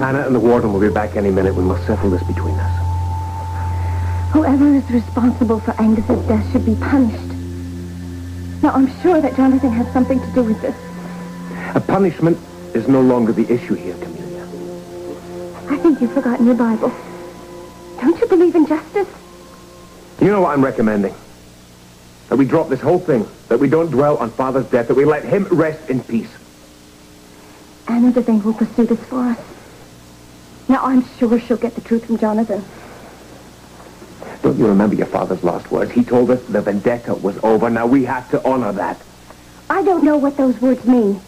Anna and the warden will be back any minute. We must settle this between us. Whoever is responsible for Angus's death should be punished. Now, I'm sure that Jonathan has something to do with this. A punishment is no longer the issue here, Camellia. I think you've forgotten your Bible. Don't you believe in justice? You know what I'm recommending? That we drop this whole thing. That we don't dwell on Father's death. That we let him rest in peace. Anna Devane will pursue this for us. Now, I'm sure she'll get the truth from Jonathan. Don't you remember your father's last words? He told us the vendetta was over. Now we have to honor that. I don't know what those words mean.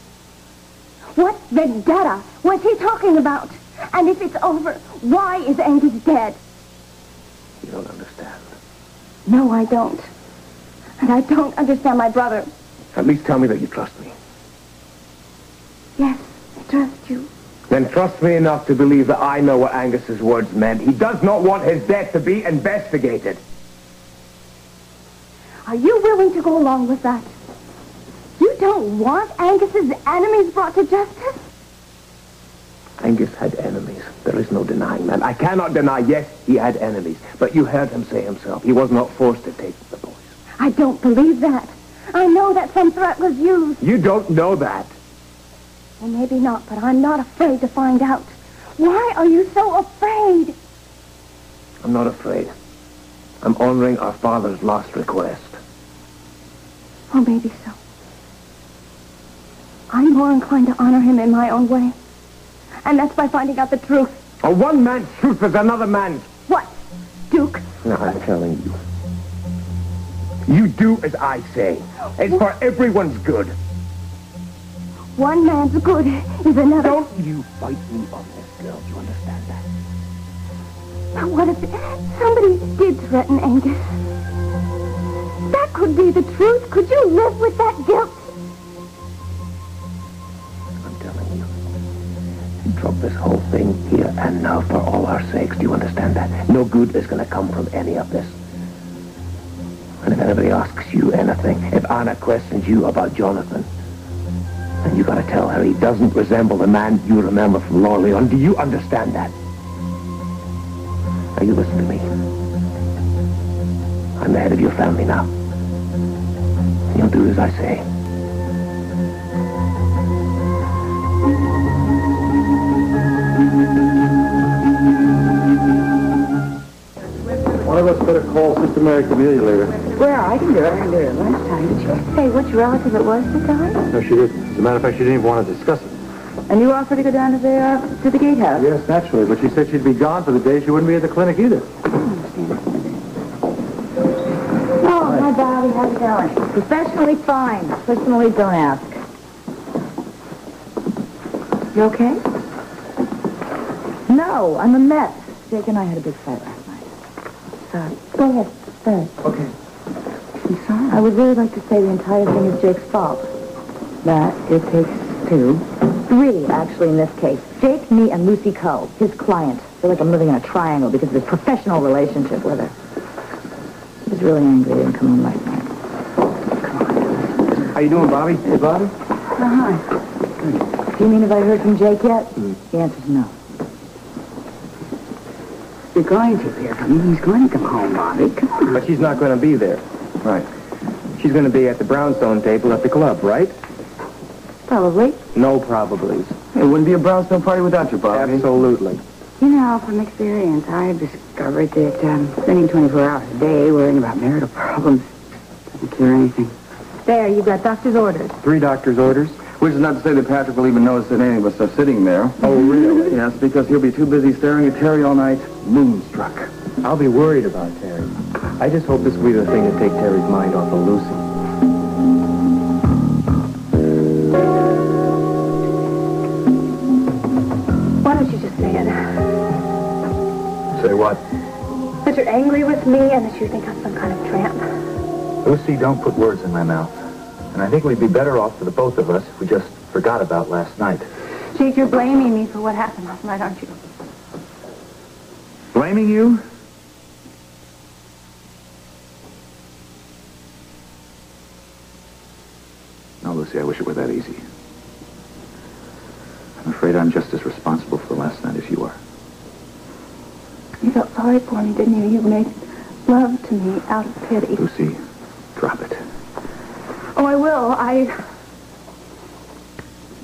What vendetta was he talking about? And if it's over, why is Angus dead? You don't understand. No, I don't. And I don't understand my brother. At least tell me that you trust me. Yes, I trust you. Then trust me enough to believe that I know what Angus's words meant. He does not want his death to be investigated. Are you willing to go along with that? You don't want Angus's enemies brought to justice? Angus had enemies. There is no denying that. I cannot deny, yes, he had enemies. But you heard him say himself, he was not forced to take the boys. I don't believe that. I know that some threat was used. You don't know that. Well, maybe not, but I'm not afraid to find out. Why are you so afraid? I'm not afraid. I'm honoring our father's last request. Oh, maybe so. I'm more inclined to honor him in my own way. And that's by finding out the truth. A one man's truth is another man's. What, Duke? No, I'm telling you. You do as I say. It's for everyone's good. One man's good is another. Don't you fight me on this, girl. Do you understand that? But what if somebody did threaten Angus? That could be the truth. Could you live with that guilt? I'm telling you. Drop this whole thing here and now for all our sakes. Do you understand that? No good is going to come from any of this. And if anybody asks you anything, if Anna questions you about Jonathan, then you got to tell her he doesn't resemble the man you remember from Lorleon. Do you understand that? Now you listen to me. I'm the head of your family now. You'll do as I say. One of us better call Sister Mary Camellia later. Well, I can do it. I can do it lunchtime. Did you say which relative it was that died? No, she didn't. As a matter of fact, she didn't even want to discuss it. And you offered to go down to the gatehouse? Yes, naturally, but she said she'd be gone for the day. She wouldn't be at the clinic either. Oh, hi, Bobby. How's it going? Professionally fine. Personally, don't ask. You okay? No, I'm a mess. Jake and I had a big fight last night. Sorry. Go ahead. Sorry. Okay. I'm sorry. I would really like to say the entire thing is Jake's fault. But it takes two. Three, actually, in this case. Jake, me, and Lucy Coe, his client. I feel like I'm living in a triangle because of his professional relationship with her. He was really angry he didn't come home last night. Come on. How you doing, Bobby? Hey, Bobby? Oh, hi. Do you mean have I heard from Jake yet? The answer's no. You're going to hear from him. He's going to come home, Bobby. Come on. But she's not going to be there. Right. She's going to be at the brownstone table at the club, right? Probably. No probablys. It wouldn't be a brownstone party without you, Bobby. Absolutely. You know, from experience, I've discovered that spending 24 hours a day worrying about marital problems doesn't cure anything. There, you've got doctor's orders. 3 doctor's orders. Which is not to say that Patrick will even notice that any of us are sitting there. Oh, really? Yes, because he'll be too busy staring at Terry all night, moonstruck. I'll be worried about Terry. I just hope this will be the thing to take Terry's mind off of Lucy. Why don't you just say it? Say what? That you're angry with me and that you think I'm some kind of tramp. Lucy, don't put words in my mouth. And I think we'd be better off for the both of us if we just forgot about last night. Jake, you're blaming me for what happened last night, aren't you? Blaming you? No, Lucy, I wish it were that easy. I'm afraid I'm just as responsible for the last night sorry for me, didn't you? You made love to me out of pity. Lucy, drop it. Oh, I will.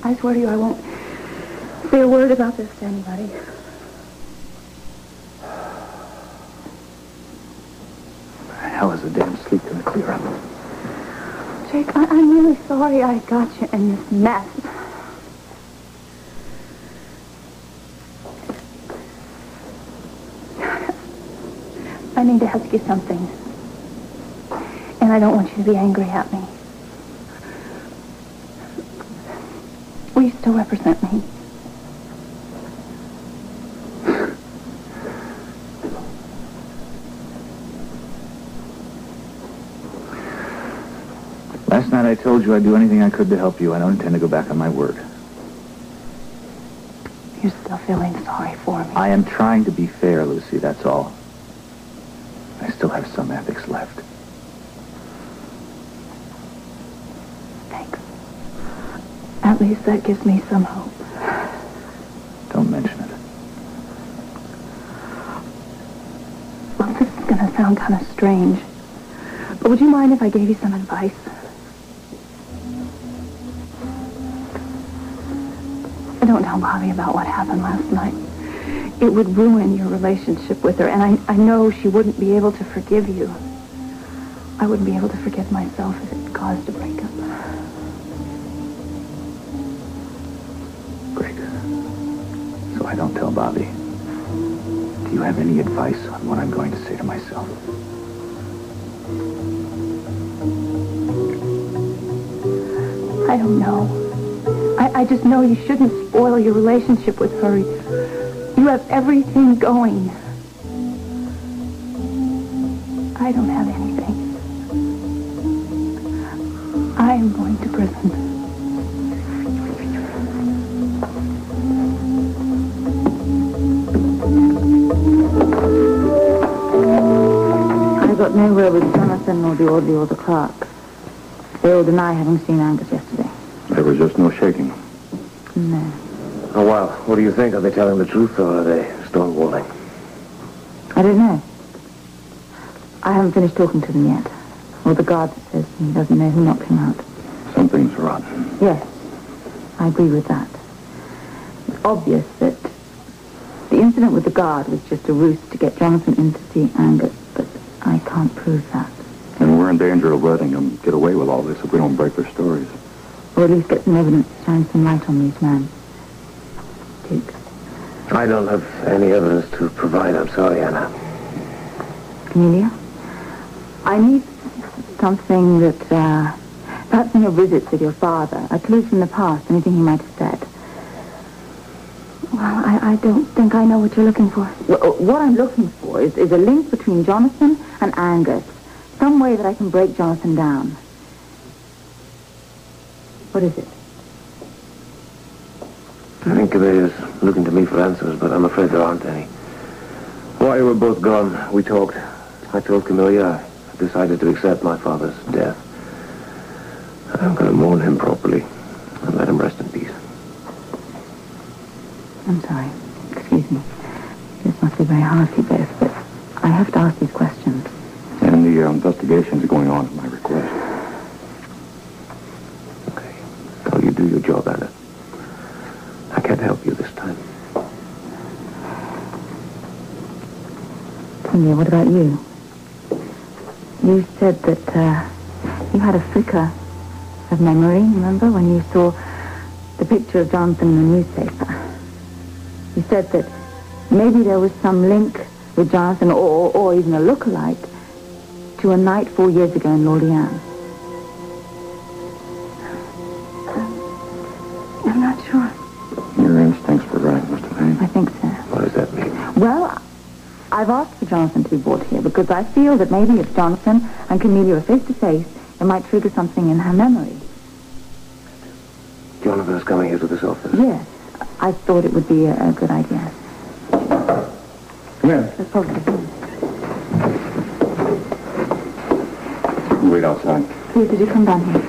I swear to you, I won't say a word about this to anybody. How is the damn sleep going to clear up? Jake, I'm really sorry I got you in this mess. I need to ask you something. And I don't want you to be angry at me. Will you still represent me? Last night I told you I'd do anything I could to help you. I don't intend to go back on my word. You're still feeling sorry for me. I am trying to be fair, Lucy, that's all. I still have some ethics left. Thanks. At least that gives me some hope. Don't mention it. Well, this is going to sound kind of strange. But would you mind if I gave you some advice? Don't tell Bobby about what happened last night. It would ruin your relationship with her, and I know she wouldn't be able to forgive you. I wouldn't be able to forgive myself if it caused a breakup. Great. So I don't tell Bobby. Do you have any advice on what I'm going to say to myself? I don't know. I just know you shouldn't spoil your relationship with her. You have everything going. I don't have anything. I am going to prison. I got nowhere with Jonathan or the orderly or the clerk. They all deny having seen Angus yesterday. There was just no shaking. No. Oh, well, what do you think? Are they telling the truth or are they stonewalling? I don't know. I haven't finished talking to them yet. Well, the guard says he doesn't know who knocked him out. Something's rotten. Yes, I agree with that. It's obvious that the incident with the guard was just a ruse to get Jonathan in to see Angus, but I can't prove that. And we're in danger of letting them get away with all this if we don't break their stories. Or at least get some evidence to shine some light on these men. Duke. I don't have any evidence to provide. I'm sorry, Anna. Amelia? I need something that, perhaps in your visits with your father, a clue from the past, anything he might have said. Well, I don't think I know what you're looking for. Well, what I'm looking for is a link between Jonathan and Angus. Some way that I can break Jonathan down. What is it? I think they is looking to me for answers, but I'm afraid there aren't any. While you were both gone, we talked. I told Camellia I decided to accept my father's death. I'm going to mourn him properly and let him rest in peace. I'm sorry. Excuse me. This must be very hard for you both, but I have to ask these questions. And the investigations are going on at my request. Okay. So you do your job, Anna. I can't help you this time. Sonia, what about you? You said that you had a flicker of memory, remember, when you saw the picture of Jonathan in the newspaper. You said that maybe there was some link with Jonathan or even a look-alike to a night 4 years ago in Lorleans. I'm not sure. Your instincts were right, Mr. Payne. I think so. What does that mean? Well, I've asked for Jonathan to be brought here because I feel that maybe if Jonathan and Camellia are face-to-face, it might trigger something in her memory. Jonathan is coming here to this office. Yes, I thought it would be a good idea. Come in. That's probably him. Wait outside. Please, did you come down here?